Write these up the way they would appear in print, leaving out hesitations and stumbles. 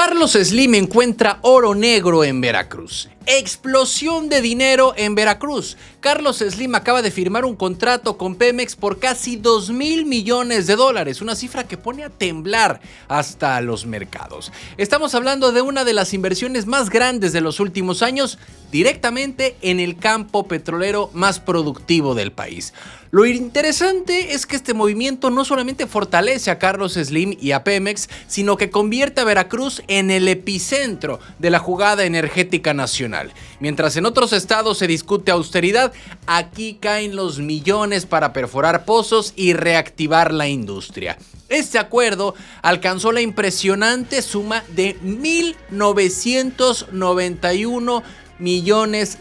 Carlos Slim encuentra oro negro en Veracruz. Explosión de dinero en Veracruz. Carlos Slim acaba de firmar un contrato con Pemex por casi $2,000 millones, una cifra que pone a temblar hasta los mercados. Estamos hablando de una de las inversiones más grandes de los últimos años, directamente en el campo petrolero más productivo del país. Lo interesante es que este movimiento no solamente fortalece a Carlos Slim y a Pemex, sino que convierte a Veracruz en el epicentro de la jugada energética nacional. Mientras en otros estados se discute austeridad, aquí caen los millones para perforar pozos y reactivar la industria. Este acuerdo alcanzó la impresionante suma de $1,991 millones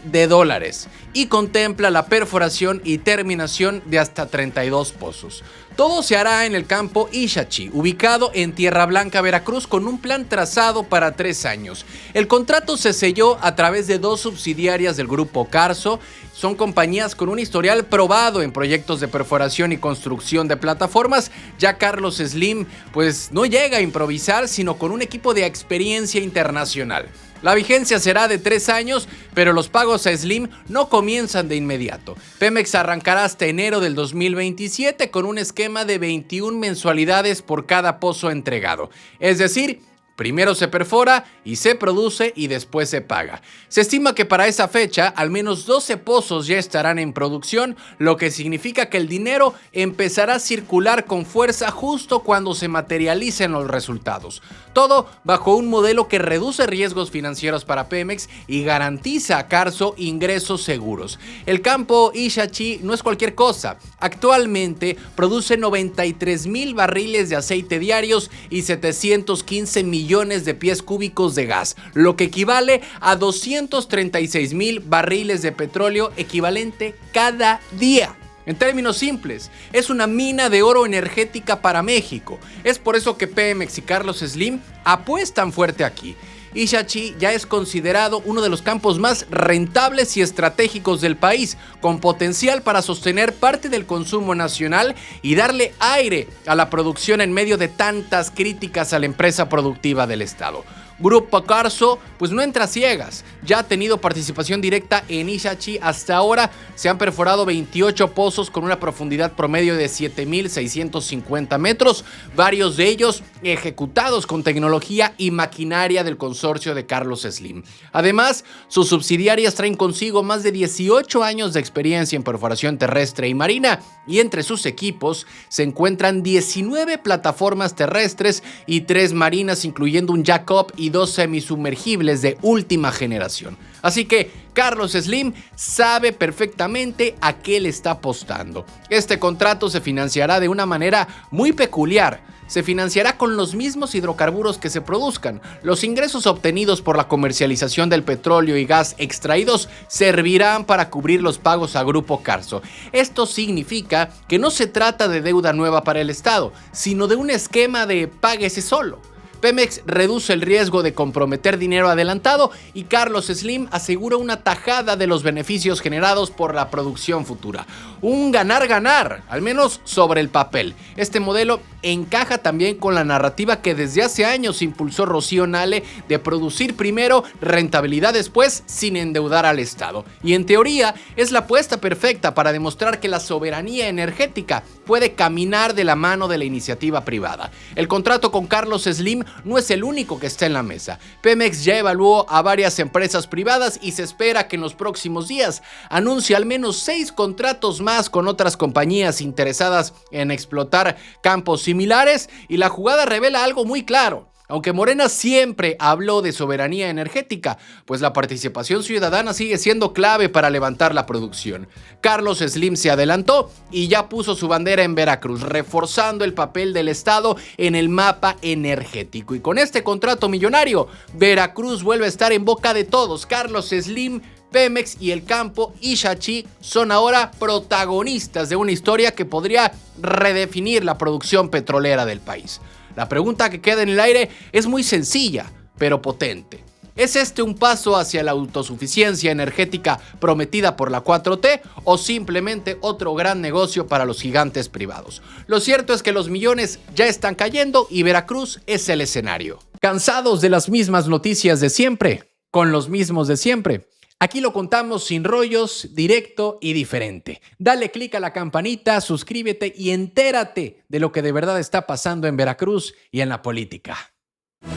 y contempla la perforación y terminación de hasta 32 pozos. Todo se hará en el campo Ixachi, ubicado en Tierra Blanca, Veracruz, con un plan trazado para 3 años. El contrato se selló a través de 2 subsidiarias del grupo Carso. Son compañías con un historial probado en proyectos de perforación y construcción de plataformas. Ya Carlos Slim pues no llega a improvisar, sino con un equipo de experiencia internacional. La vigencia será de 3 años, pero los pagos a Slim no comienzan de inmediato. Pemex arrancará hasta enero del 2027 con un esquema de 21 mensualidades por cada pozo entregado. Es decir, primero se perfora y se produce y después se paga. Se estima que para esa fecha al menos 12 pozos ya estarán en producción, lo que significa que el dinero empezará a circular con fuerza justo cuando se materialicen los resultados. Todo bajo un modelo que reduce riesgos financieros para Pemex y garantiza a Carso ingresos seguros. El campo Ixachi no es cualquier cosa. Actualmente produce 93,000 barriles de aceite diarios y 715 millones de pies cúbicos de gas, lo que equivale a 236,000 barriles de petróleo equivalente cada día. En términos simples, es una mina de oro energética para México. Es por eso que Pemex y Carlos Slim apuestan fuerte aquí. Ixachi ya es considerado uno de los campos más rentables y estratégicos del país, con potencial para sostener parte del consumo nacional y darle aire a la producción en medio de tantas críticas a la empresa productiva del estado. Grupo Carso pues no entra a ciegas, ya ha tenido participación directa en Ixachi. Hasta ahora se han perforado 28 pozos con una profundidad promedio de 7,650 metros, varios de ellos ejecutados con tecnología y maquinaria del consorcio de Carlos Slim. Además, sus subsidiarias traen consigo más de 18 años de experiencia en perforación terrestre y marina, y entre sus equipos se encuentran 19 plataformas terrestres y 3 marinas, incluyendo un jack-up y 2 semisumergibles de última generación. Así que Carlos Slim sabe perfectamente a qué le está apostando. Este contrato se financiará de una manera muy peculiar. Se financiará con los mismos hidrocarburos que se produzcan. Los ingresos obtenidos por la comercialización del petróleo y gas extraídos servirán para cubrir los pagos a Grupo Carso. Esto significa que no se trata de deuda nueva para el Estado, sino de un esquema de páguese solo. Pemex reduce el riesgo de comprometer dinero adelantado y Carlos Slim asegura una tajada de los beneficios generados por la producción futura. Un ganar-ganar, al menos sobre el papel. Este modelo encaja también con la narrativa que desde hace años impulsó Rocío Nale de producir primero, rentabilidad después, sin endeudar al Estado. Y en teoría es la apuesta perfecta para demostrar que la soberanía energética puede caminar de la mano de la iniciativa privada. El contrato con Carlos Slim no es el único que está en la mesa. Pemex ya evaluó a varias empresas privadas y se espera que en los próximos días anuncie al menos 6 contratos más con otras compañías interesadas en explotar campos similares, y la jugada revela algo muy claro. Aunque Morena siempre habló de soberanía energética, pues la participación ciudadana sigue siendo clave para levantar la producción. Carlos Slim se adelantó y ya puso su bandera en Veracruz, reforzando el papel del Estado en el mapa energético. Y con este contrato millonario, Veracruz vuelve a estar en boca de todos. Carlos Slim, Pemex y el campo Ixachi son ahora protagonistas de una historia que podría redefinir la producción petrolera del país. La pregunta que queda en el aire es muy sencilla, pero potente. ¿Es este un paso hacia la autosuficiencia energética prometida por la 4T o simplemente otro gran negocio para los gigantes privados? Lo cierto es que los millones ya están cayendo y Veracruz es el escenario. ¿Cansados de las mismas noticias de siempre? Con los mismos de siempre. Aquí lo contamos sin rollos, directo y diferente. Dale click a la campanita, suscríbete y entérate de lo que de verdad está pasando en Veracruz y en la política.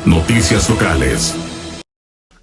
Noticias locales.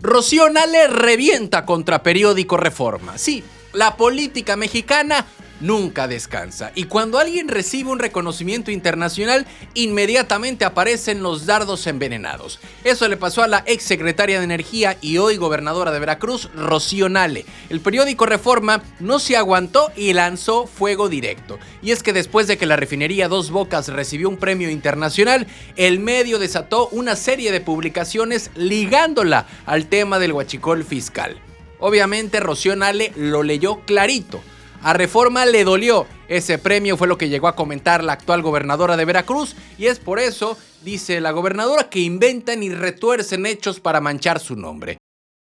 Rocío Nale revienta contra periódico Reforma. Sí, la política mexicana nunca descansa. Y cuando alguien recibe un reconocimiento internacional, inmediatamente aparecen los dardos envenenados. Eso le pasó a la exsecretaria de Energía y hoy gobernadora de Veracruz, Rocío Nale. El periódico Reforma no se aguantó y lanzó fuego directo. Y es que después de que la refinería Dos Bocas recibió un premio internacional, el medio desató una serie de publicaciones ligándola al tema del huachicol fiscal. Obviamente Rocío Nale lo leyó clarito. A Reforma le dolió. Ese premio fue lo que llegó a comentar la actual gobernadora de Veracruz y es por eso, dice la gobernadora, que inventan y retuercen hechos para manchar su nombre.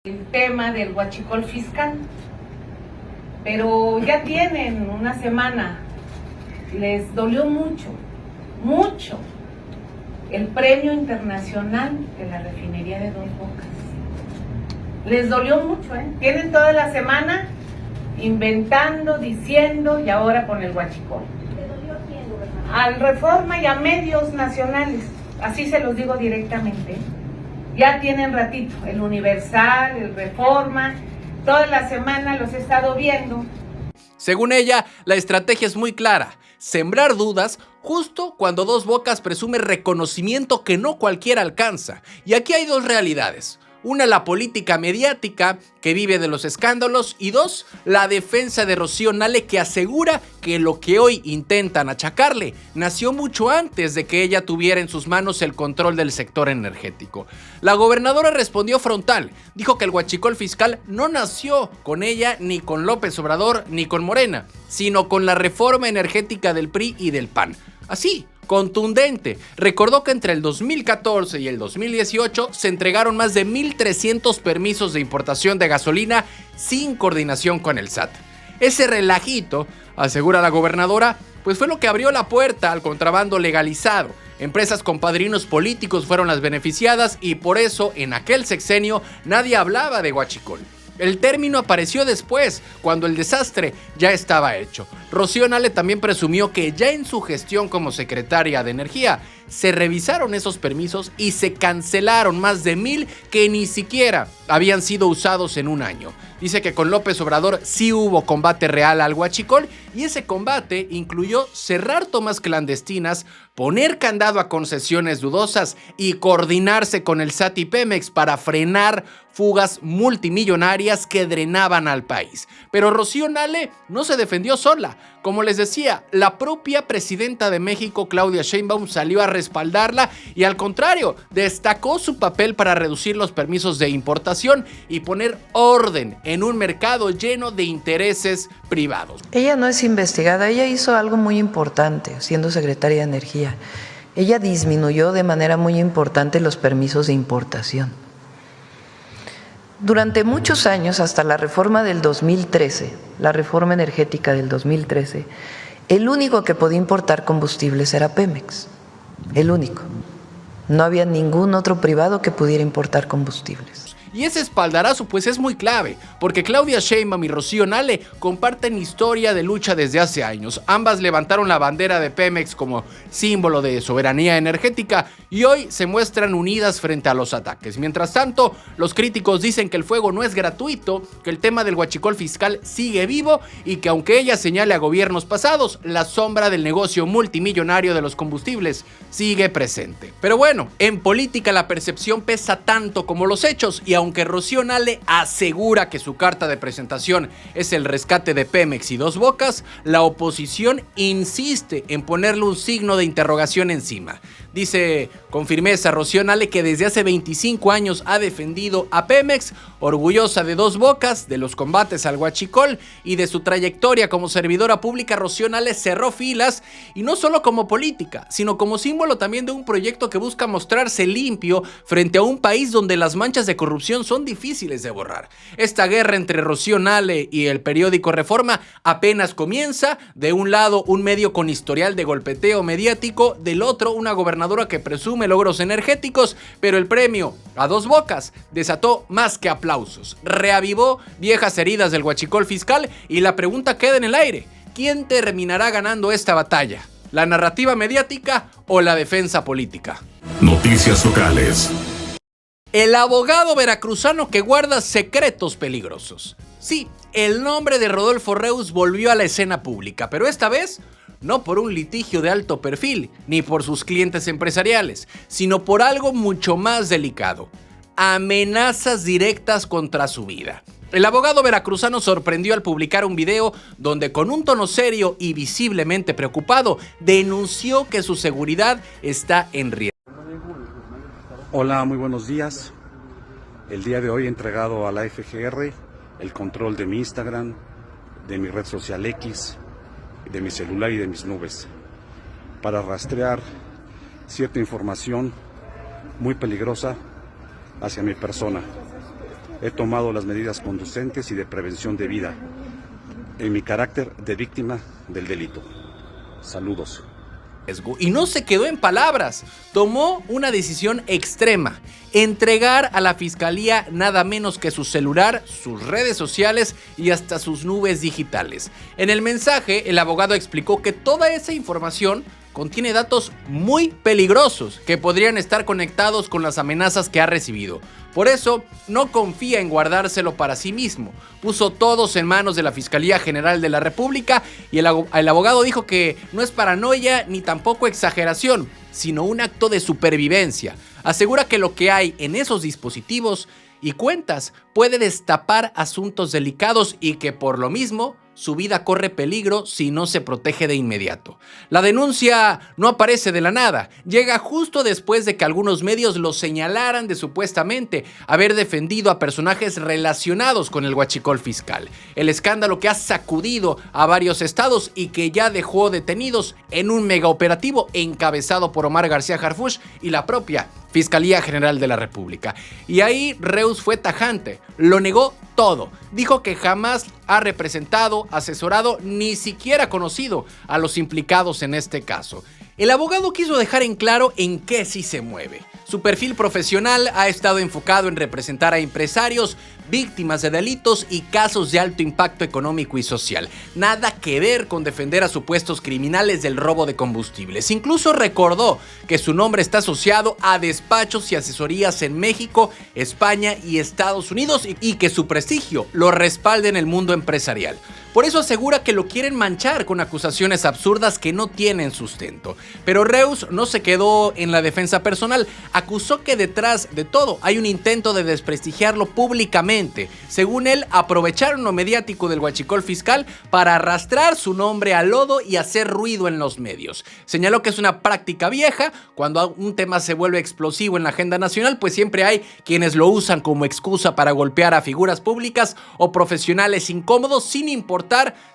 El tema del huachicol fiscal, pero ya tienen una semana, les dolió mucho el premio internacional de la refinería de Dos Bocas. Les dolió mucho, Tienen toda la semana inventando, diciendo y ahora con el huachicol. ¿Le dolió a quién, gobernador? Al Reforma y a medios nacionales, así se los digo directamente. Ya tienen ratito, el Universal, el Reforma, toda la semana los he estado viendo. Según ella, la estrategia es muy clara: sembrar dudas justo cuando Dos Bocas presume reconocimiento que no cualquiera alcanza. Y aquí hay dos realidades. Una, la política mediática que vive de los escándalos y dos, la defensa de Rocío Nale que asegura que lo que hoy intentan achacarle nació mucho antes de que ella tuviera en sus manos el control del sector energético. La gobernadora respondió frontal, dijo que el huachicol fiscal no nació con ella ni con López Obrador ni con Morena, sino con la reforma energética del PRI y del PAN. Así, contundente. Recordó que entre el 2014 y el 2018 se entregaron más de 1,300 permisos de importación de gasolina sin coordinación con el SAT. Ese relajito, asegura la gobernadora, pues fue lo que abrió la puerta al contrabando legalizado. Empresas con padrinos políticos fueron las beneficiadas y por eso en aquel sexenio nadie hablaba de huachicol. El término apareció después, cuando el desastre ya estaba hecho. Rocío Nale también presumió que ya en su gestión como secretaria de Energía se revisaron esos permisos y se cancelaron más de 1,000 que ni siquiera habían sido usados en un año. Dice que con López Obrador sí hubo combate real al huachicol y ese combate incluyó cerrar tomas clandestinas, poner candado a concesiones dudosas y coordinarse con el SAT y Pemex para frenar fugas multimillonarias que drenaban al país. Pero Rocío Nale no se defendió sola. Como les decía, la propia presidenta de México, Claudia Sheinbaum, salió a respaldarla y al contrario, destacó su papel para reducir los permisos de importación y poner orden en un mercado lleno de intereses privados. Ella no es investigada, ella hizo algo muy importante siendo secretaria de Energía. Ella disminuyó de manera muy importante los permisos de importación. Durante muchos años, hasta la reforma del 2013, la reforma energética del 2013, el único que podía importar combustibles era Pemex, el único. No había ningún otro privado que pudiera importar combustibles. Y ese espaldarazo pues es muy clave, porque Claudia Sheinbaum y Rocío Nale comparten historia de lucha desde hace años. Ambas levantaron la bandera de Pemex como símbolo de soberanía energética y hoy se muestran unidas frente a los ataques. Mientras tanto, los críticos dicen que el fuego no es gratuito, que el tema del huachicol fiscal sigue vivo y que aunque ella señale a gobiernos pasados, la sombra del negocio multimillonario de los combustibles sigue presente. Pero bueno, en política la percepción pesa tanto como los hechos y aunque Rocío Nale asegura que su carta de presentación es el rescate de Pemex y Dos Bocas, la oposición insiste en ponerle un signo de interrogación encima. Dice con firmeza Rocío Nale que desde hace 25 años ha defendido a Pemex, orgullosa de Dos Bocas, de los combates al huachicol y de su trayectoria como servidora pública. Rocío Nale cerró filas, y no solo como política, sino como símbolo también de un proyecto que busca mostrarse limpio frente a un país donde las manchas de corrupción son difíciles de borrar. Esta guerra entre Rocío Nale y el periódico Reforma apenas comienza. De un lado, un medio con historial de golpeteo mediático, del otro, una gobernadora que presume logros energéticos, pero el premio a Dos Bocas desató más que aplausos. Reavivó viejas heridas del huachicol fiscal, y la pregunta queda en el aire: ¿quién terminará ganando esta batalla? ¿La narrativa mediática o la defensa política? Noticias locales. El abogado veracruzano que guarda secretos peligrosos. Sí, el nombre de Rodolfo Reus volvió a la escena pública, pero esta vez no por un litigio de alto perfil, ni por sus clientes empresariales, sino por algo mucho más delicado: amenazas directas contra su vida. El abogado veracruzano sorprendió al publicar un video donde, con un tono serio y visiblemente preocupado, denunció que su seguridad está en riesgo. Hola, muy buenos días. El día de hoy he entregado a la FGR el control de mi Instagram, de mi red social X, de mi celular y de mis nubes, para rastrear cierta información muy peligrosa hacia mi persona. He tomado las medidas conducentes y de prevención debida en mi carácter de víctima del delito. Saludos. Y no se quedó en palabras, tomó una decisión extrema: entregar a la fiscalía nada menos que su celular, sus redes sociales y hasta sus nubes digitales. En el mensaje, el abogado explicó que toda esa información contiene datos muy peligrosos que podrían estar conectados con las amenazas que ha recibido. Por eso, no confía en guardárselo para sí mismo. Puso todos en manos de la Fiscalía General de la República, y el abogado dijo que no es paranoia ni tampoco exageración, sino un acto de supervivencia. Asegura que lo que hay en esos dispositivos y cuentas puede destapar asuntos delicados, y que por lo mismo su vida corre peligro si no se protege de inmediato. La denuncia no aparece de la nada, llega justo después de que algunos medios lo señalaran de supuestamente haber defendido a personajes relacionados con el huachicol fiscal. El escándalo que ha sacudido a varios estados y que ya dejó detenidos en un megaoperativo encabezado por Omar García Harfuch y la propia Fiscalía General de la República. Y ahí Reus fue tajante, lo negó todo. Dijo que jamás ha representado, asesorado, ni siquiera conocido a los implicados en este caso. El abogado quiso dejar en claro en qué sí se mueve. Su perfil profesional ha estado enfocado en representar a empresarios, víctimas de delitos y casos de alto impacto económico y social. Nada que ver con defender a supuestos criminales del robo de combustibles. Incluso recordó que su nombre está asociado a despachos y asesorías en México, España y Estados Unidos, y que su prestigio lo respalda en el mundo empresarial. Por eso asegura que lo quieren manchar con acusaciones absurdas que no tienen sustento. Pero Reus no se quedó en la defensa personal. Acusó que detrás de todo hay un intento de desprestigiarlo públicamente. Según él, aprovecharon lo mediático del huachicol fiscal para arrastrar su nombre al lodo y hacer ruido en los medios. Señaló que es una práctica vieja. Cuando un tema se vuelve explosivo en la agenda nacional, pues siempre hay quienes lo usan como excusa para golpear a figuras públicas o profesionales incómodos, sin importar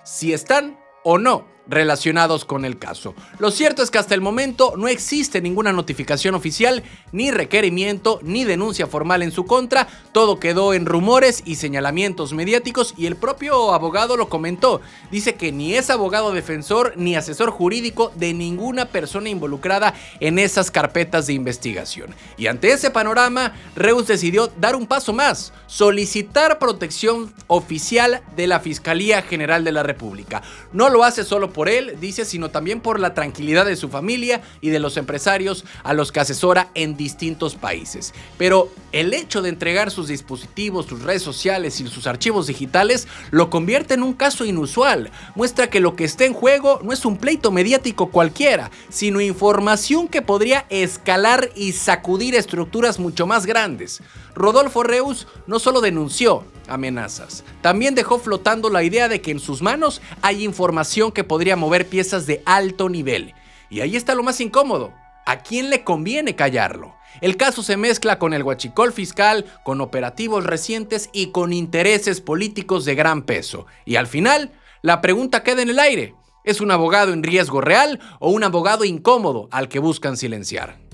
si están o no relacionados con el caso. Lo cierto es que hasta el momento no existe ninguna notificación oficial, ni requerimiento, ni denuncia formal en su contra. Todo quedó en rumores y señalamientos mediáticos, y el propio abogado lo comentó. Dice que ni es abogado defensor ni asesor jurídico de ninguna persona involucrada en esas carpetas de investigación. Y ante ese panorama, Reus decidió dar un paso más: solicitar protección oficial de la Fiscalía General de la República. No lo hace solo por él, dice, sino también por la tranquilidad de su familia y de los empresarios a los que asesora en distintos países. Pero el hecho de entregar sus dispositivos, sus redes sociales y sus archivos digitales lo convierte en un caso inusual. Muestra que lo que está en juego no es un pleito mediático cualquiera, sino información que podría escalar y sacudir estructuras mucho más grandes. Rodolfo Reus no solo denunció amenazas, también dejó flotando la idea de que en sus manos hay información que podría mover piezas de alto nivel. Y ahí está lo más incómodo: ¿A quién le conviene callarlo? El caso se mezcla con el huachicol fiscal, con operativos recientes y con intereses políticos de gran peso. Y al final, la pregunta queda en el aire. ¿Es un abogado en riesgo real o un abogado incómodo al que buscan silenciar?